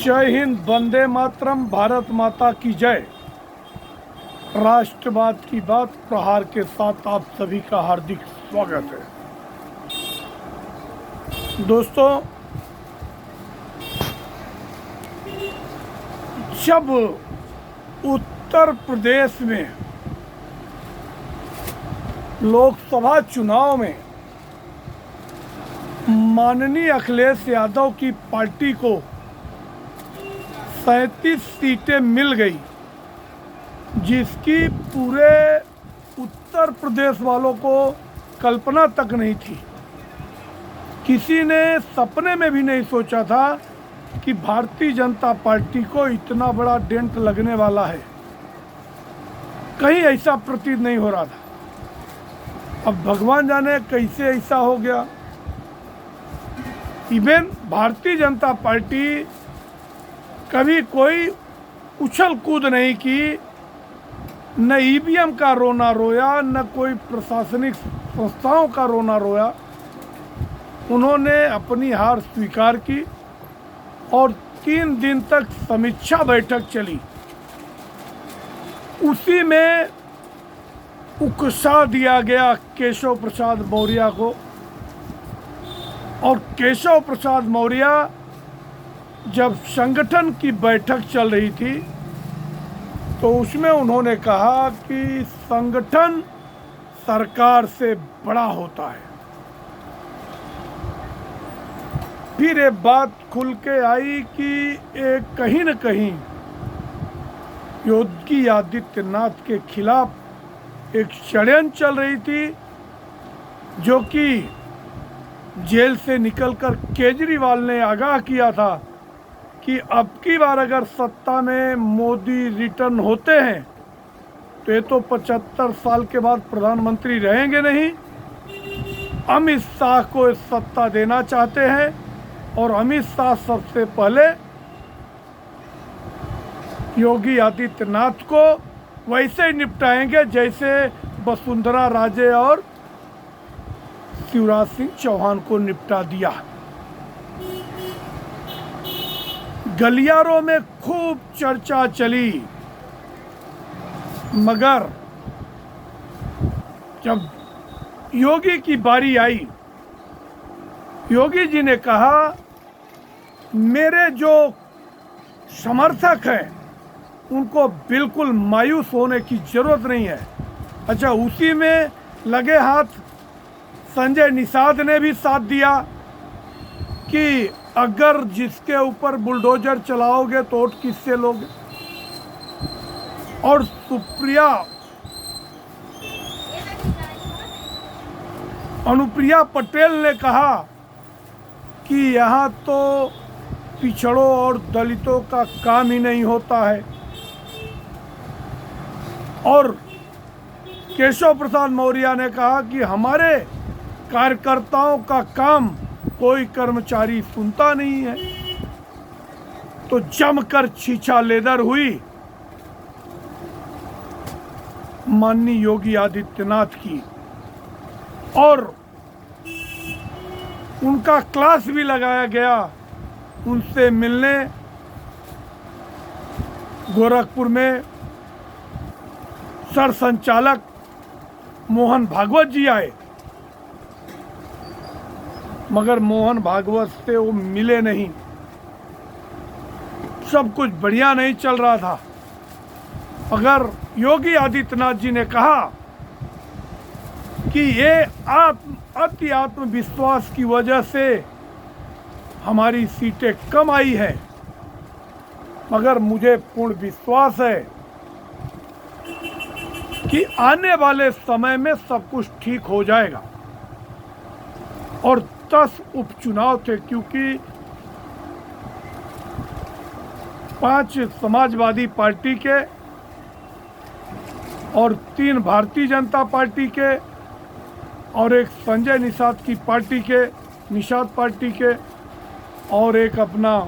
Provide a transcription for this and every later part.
जय हिंद, वंदे मातरम, भारत माता की जय। राष्ट्रवाद की बात प्रहार के साथ आप सभी का हार्दिक स्वागत है। दोस्तों, जब उत्तर प्रदेश में लोकसभा चुनाव में माननीय अखिलेश यादव की पार्टी को 37 सीटें मिल गई, जिसकी पूरे उत्तर प्रदेश वालों को कल्पना तक नहीं थी। किसी ने सपने में भी नहीं सोचा था कि भारतीय जनता पार्टी को इतना बड़ा डेंट लगने वाला है। कहीं ऐसा प्रतीत नहीं हो रहा था। अब भगवान जाने कैसे ऐसा हो गया। इवन भारतीय जनता पार्टी कभी कोई उछल कूद नहीं की, न ईवीएम का रोना रोया, न कोई प्रशासनिक संस्थाओं का रोना रोया। उन्होंने अपनी हार स्वीकार की और 3 दिन तक समीक्षा बैठक चली। उसी में उकसा दिया गया केशव प्रसाद मौर्य को, और केशव प्रसाद मौर्य जब संगठन की बैठक चल रही थी तो उसमें उन्होंने कहा कि संगठन सरकार से बड़ा होता है। फिर ये बात खुल के आई कि एक कहीं न कहीं योगी आदित्यनाथ के खिलाफ एक षड्यंत्र चल रही थी, जो कि जेल से निकलकर केजरीवाल ने आगाह किया था कि अब की बार अगर सत्ता में मोदी रिटर्न होते हैं तो ये तो 75 साल के बाद प्रधानमंत्री रहेंगे नहीं। अमित शाह को सत्ता देना चाहते हैं और अमित शाह सबसे पहले योगी आदित्यनाथ को वैसे ही निपटाएंगे जैसे वसुंधरा राजे और शिवराज सिंह चौहान को निपटा दिया। गलियारों में खूब चर्चा चली, मगर जब योगी की बारी आई, योगी जी ने कहा मेरे जो समर्थक हैं उनको बिल्कुल मायूस होने की जरूरत नहीं है। अच्छा, उसी में लगे हाथ संजय निषाद ने भी साथ दिया कि अगर जिसके ऊपर बुलडोजर चलाओगे तो वोट किससे लोगे। और अनुप्रिया पटेल ने कहा कि यहाँ तो पिछड़ों और दलितों का काम ही नहीं होता है। और केशव प्रसाद मौर्य ने कहा कि हमारे कार्यकर्ताओं का काम कोई कर्मचारी सुनता नहीं है। तो जमकर छीछा लेदर हुई माननीय योगी आदित्यनाथ की, और उनका क्लास भी लगाया गया उनसे मिलने। गोरखपुर में सरसंचालक मोहन भागवत जी आए, मगर मोहन भागवत से वो मिले नहीं। सब कुछ बढ़िया नहीं चल रहा था। अगर योगी आदित्यनाथ जी ने कहा कि ये अति आत्मविश्वास की वजह से हमारी सीटें कम आई है, मगर मुझे पूर्ण विश्वास है कि आने वाले समय में सब कुछ ठीक हो जाएगा। और 10 उपचुनाव थे, क्योंकि 5 समाजवादी पार्टी के और 3 भारतीय जनता पार्टी के और एक संजय निषाद की पार्टी के, निषाद पार्टी के, और एक अपना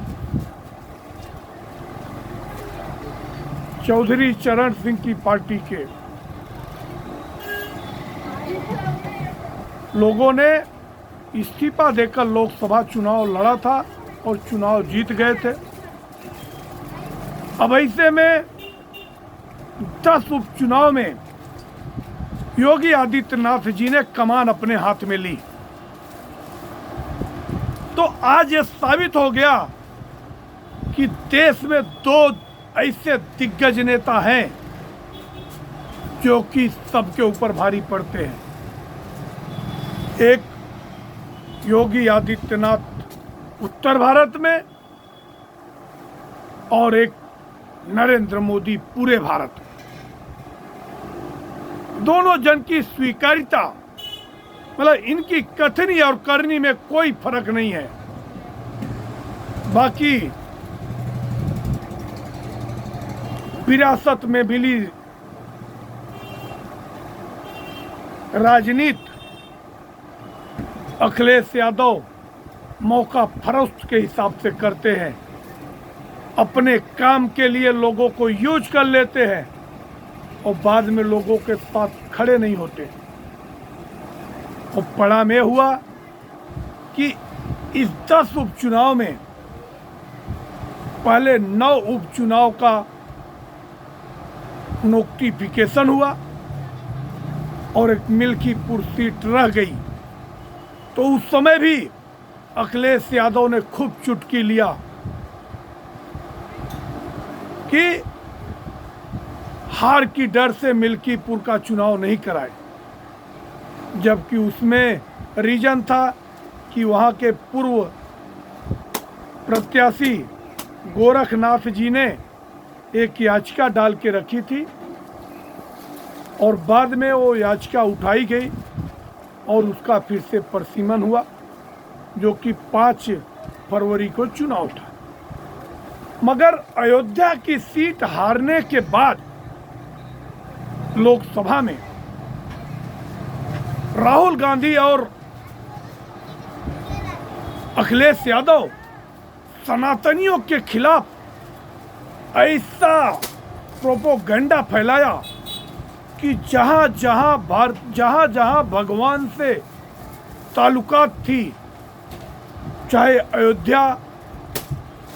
चौधरी चरण सिंह की पार्टी के लोगों ने इस्तीफा देकर लोकसभा चुनाव लड़ा था और चुनाव जीत गए थे। अब ऐसे में 10 उपचुनाव में योगी आदित्यनाथ जी ने कमान अपने हाथ में ली। तो आज ये साबित हो गया कि देश में 2 ऐसे दिग्गज नेता हैं जो कि सबके ऊपर भारी पड़ते हैं। एक योगी आदित्यनाथ उत्तर भारत में और एक नरेंद्र मोदी पूरे भारत में। दोनों जन की स्वीकार्यता, मतलब इनकी कथनी और करनी में कोई फर्क नहीं है। बाकी विरासत में मिली राजनीति अखिलेश यादव मौका फरोख्त के हिसाब से करते हैं, अपने काम के लिए लोगों को यूज कर लेते हैं और बाद में लोगों के साथ खड़े नहीं होते। और परिणाम यह हुआ कि इस 10 उपचुनाव में पहले 9 उपचुनाव का नोटिफिकेशन हुआ और एक मिल्कीपुर सीट रह गई। तो उस समय भी अखिलेश यादव ने खूब चुटकी लिया कि हार की डर से मिल्कीपुर का चुनाव नहीं कराए, जबकि उसमें रीजन था कि वहां के पूर्व प्रत्याशी गोरखनाथ जी ने एक याचिका डाल के रखी थी और बाद में वो याचिका उठाई गई और उसका फिर से परिसीमन हुआ, जो कि 5 फरवरी को चुनाव था। मगर अयोध्या की सीट हारने के बाद लोकसभा में राहुल गांधी और अखिलेश यादव सनातनियों के खिलाफ ऐसा प्रोपोगंडा फैलाया कि जहां जहां भगवान से ताल्लुकात थी, चाहे अयोध्या,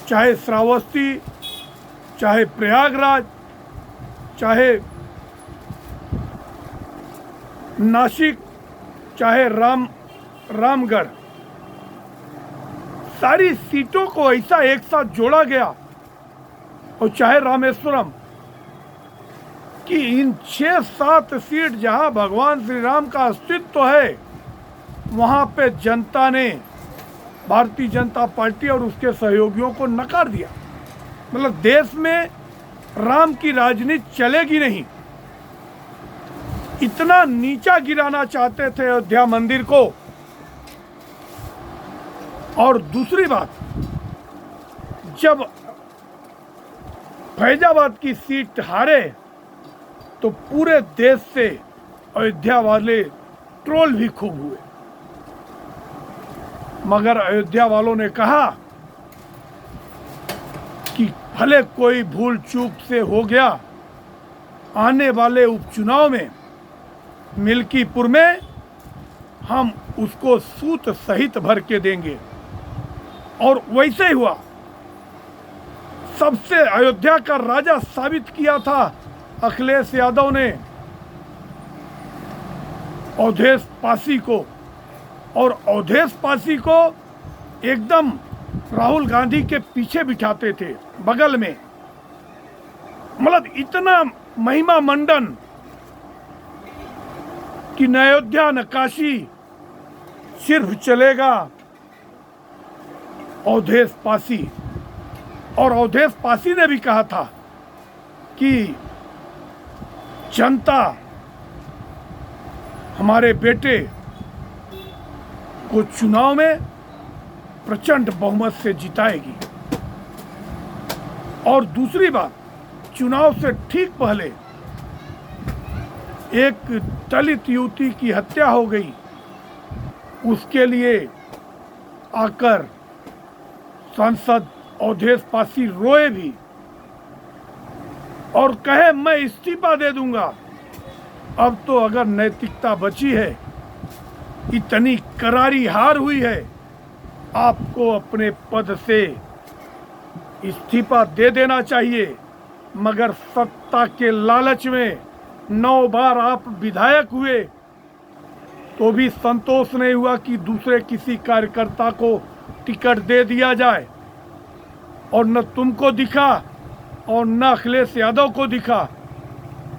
चाहे श्रावस्ती, चाहे प्रयागराज, चाहे नासिक, चाहे रामगढ़, सारी सीटों को ऐसा एक साथ जोड़ा गया, और चाहे रामेश्वरम, कि इन 6-7 सीट जहां भगवान श्री राम का अस्तित्व है, वहां पे जनता ने भारतीय जनता पार्टी और उसके सहयोगियों को नकार दिया। मतलब देश में राम की राजनीति चलेगी नहीं, इतना नीचा गिराना चाहते थे अयोध्या मंदिर को। और दूसरी बात, जब फैजाबाद की सीट हारे तो पूरे देश से अयोध्या वाले ट्रोल भी खूब हुए, मगर अयोध्या वालों ने कहा कि भले कोई भूल चूक से हो गया, आने वाले उपचुनाव में मिल्कीपुर में हम उसको सूत सहित भर के देंगे। और वैसे ही हुआ। सबसे अयोध्या का राजा साबित किया था अखिलेश यादव ने अवधेश पासी को, और अवधेश पासी को एकदम राहुल गांधी के पीछे बिठाते थे, बगल में। मतलब इतना महिमा मंडन कि न अयोध्या न काशी, सिर्फ चलेगा अवधेश पासी। और अवधेश पासी ने भी कहा था कि जनता हमारे बेटे को चुनाव में प्रचंड बहुमत से जिताएगी। और दूसरी बात, चुनाव से ठीक पहले एक दलित युवती की हत्या हो गई, उसके लिए आकर सांसद अवधेश पासी रोए भी और कहे मैं इस्तीफा दे दूंगा। अब तो अगर नैतिकता बची है, इतनी करारी हार हुई है, आपको अपने पद से इस्तीफा दे देना चाहिए। मगर सत्ता के लालच में 9 बार आप विधायक हुए तो भी संतोष नहीं हुआ कि दूसरे किसी कार्यकर्ता को टिकट दे दिया जाए, और न तुमको दिखा और न अखिलेश यादव को दिखा।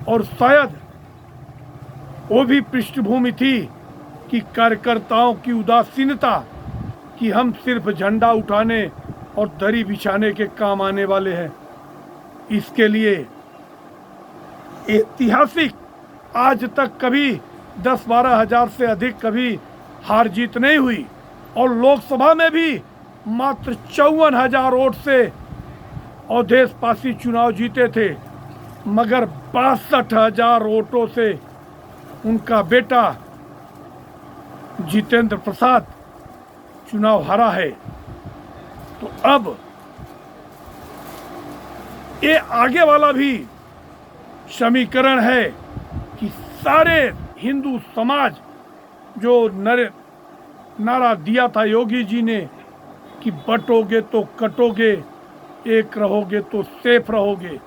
और शायद वो भी पृष्ठभूमि थी कि कार्यकर्ताओं की उदासीनता कि हम सिर्फ झंडा उठाने और दरी बिछाने के काम आने वाले हैं। इसके लिए ऐतिहासिक आज तक कभी 10-12 हजार से अधिक कभी हार जीत नहीं हुई, और लोकसभा में भी मात्र 54,000 वोट से अवधेश पासी चुनाव जीते थे, मगर 62,000 वोटों से उनका बेटा जितेंद्र प्रसाद चुनाव हारा है। तो अब ये आगे वाला भी समीकरण है कि सारे हिंदू समाज जो नारा दिया था योगी जी ने कि बटोगे तो कटोगे, एक रहोगे तो सेफ रहोगे,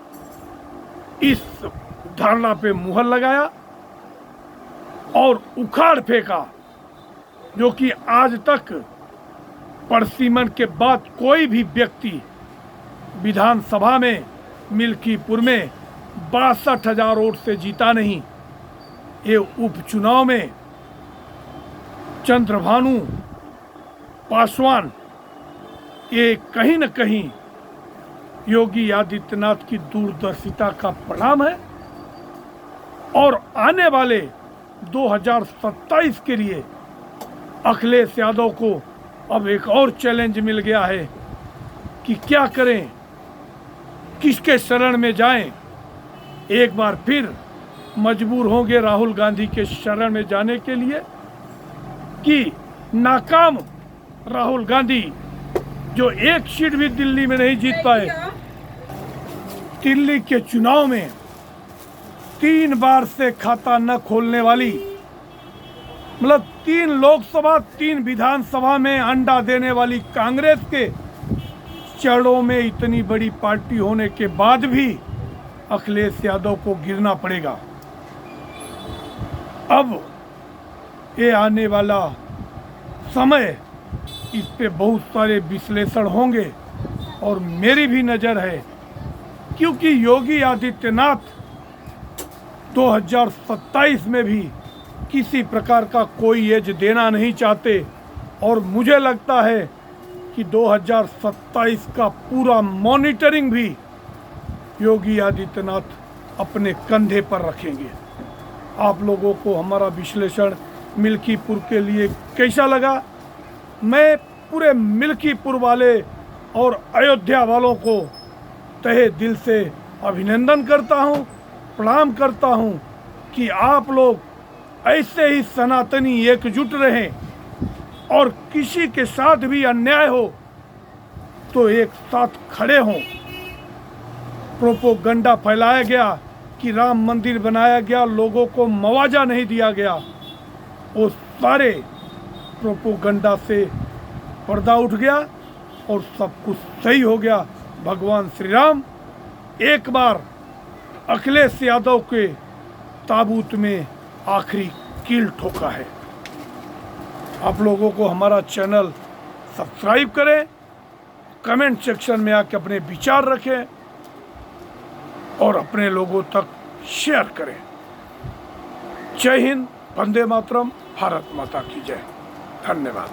इस धारणा पे मुहर लगाया और उखाड़ फेंका, जो कि आज तक परसिमन के बाद कोई भी व्यक्ति विधानसभा में मिल्कीपुर में 62,000 वोट से जीता नहीं। ये उपचुनाव में चंद्रभानु पासवान ये कहीं न कहीं योगी आदित्यनाथ की दूरदर्शिता का परिणाम है, और आने वाले 2027 के लिए अखिलेश यादव को अब एक और चैलेंज मिल गया है कि क्या करें, किसके शरण में जाएं। एक बार फिर मजबूर होंगे राहुल गांधी के शरण में जाने के लिए कि नाकाम राहुल गांधी जो एक सीट भी दिल्ली में नहीं जीत पाए, दिल्ली के चुनाव में 3 बार से खाता न खोलने वाली, मतलब 3 लोकसभा 3 विधानसभा में अंडा देने वाली कांग्रेस के चरणों में इतनी बड़ी पार्टी होने के बाद भी अखिलेश यादव को गिरना पड़ेगा। अब ये आने वाला समय इस पे बहुत सारे विश्लेषण होंगे, और मेरी भी नज़र है क्योंकि योगी आदित्यनाथ 2027 में भी किसी प्रकार का कोई एज देना नहीं चाहते, और मुझे लगता है कि 2027 का पूरा मॉनिटरिंग भी योगी आदित्यनाथ अपने कंधे पर रखेंगे। आप लोगों को हमारा विश्लेषण मिल्कीपुर के लिए कैसा लगा? मैं पूरे मिल्कीपुर वाले और अयोध्या वालों को तहे दिल से अभिनंदन करता हूं, प्रणाम करता हूं कि आप लोग ऐसे ही सनातनी एकजुट रहें, और किसी के साथ भी अन्याय हो तो एक साथ खड़े हों। प्रोपोगंडा फैलाया गया कि राम मंदिर बनाया गया, लोगों को मुआवजा नहीं दिया गया, वो सारे प्रोपोगंडा से पर्दा उठ गया और सब कुछ सही हो गया। भगवान श्री राम एक बार अखिलेश यादव के ताबूत में आखिरी कील ठोका है। आप लोगों को हमारा चैनल सब्सक्राइब करें, कमेंट सेक्शन में आके अपने विचार रखें और अपने लोगों तक शेयर करें। जय हिंद, वंदे मातरम, भारत माता की जय। धन्यवाद।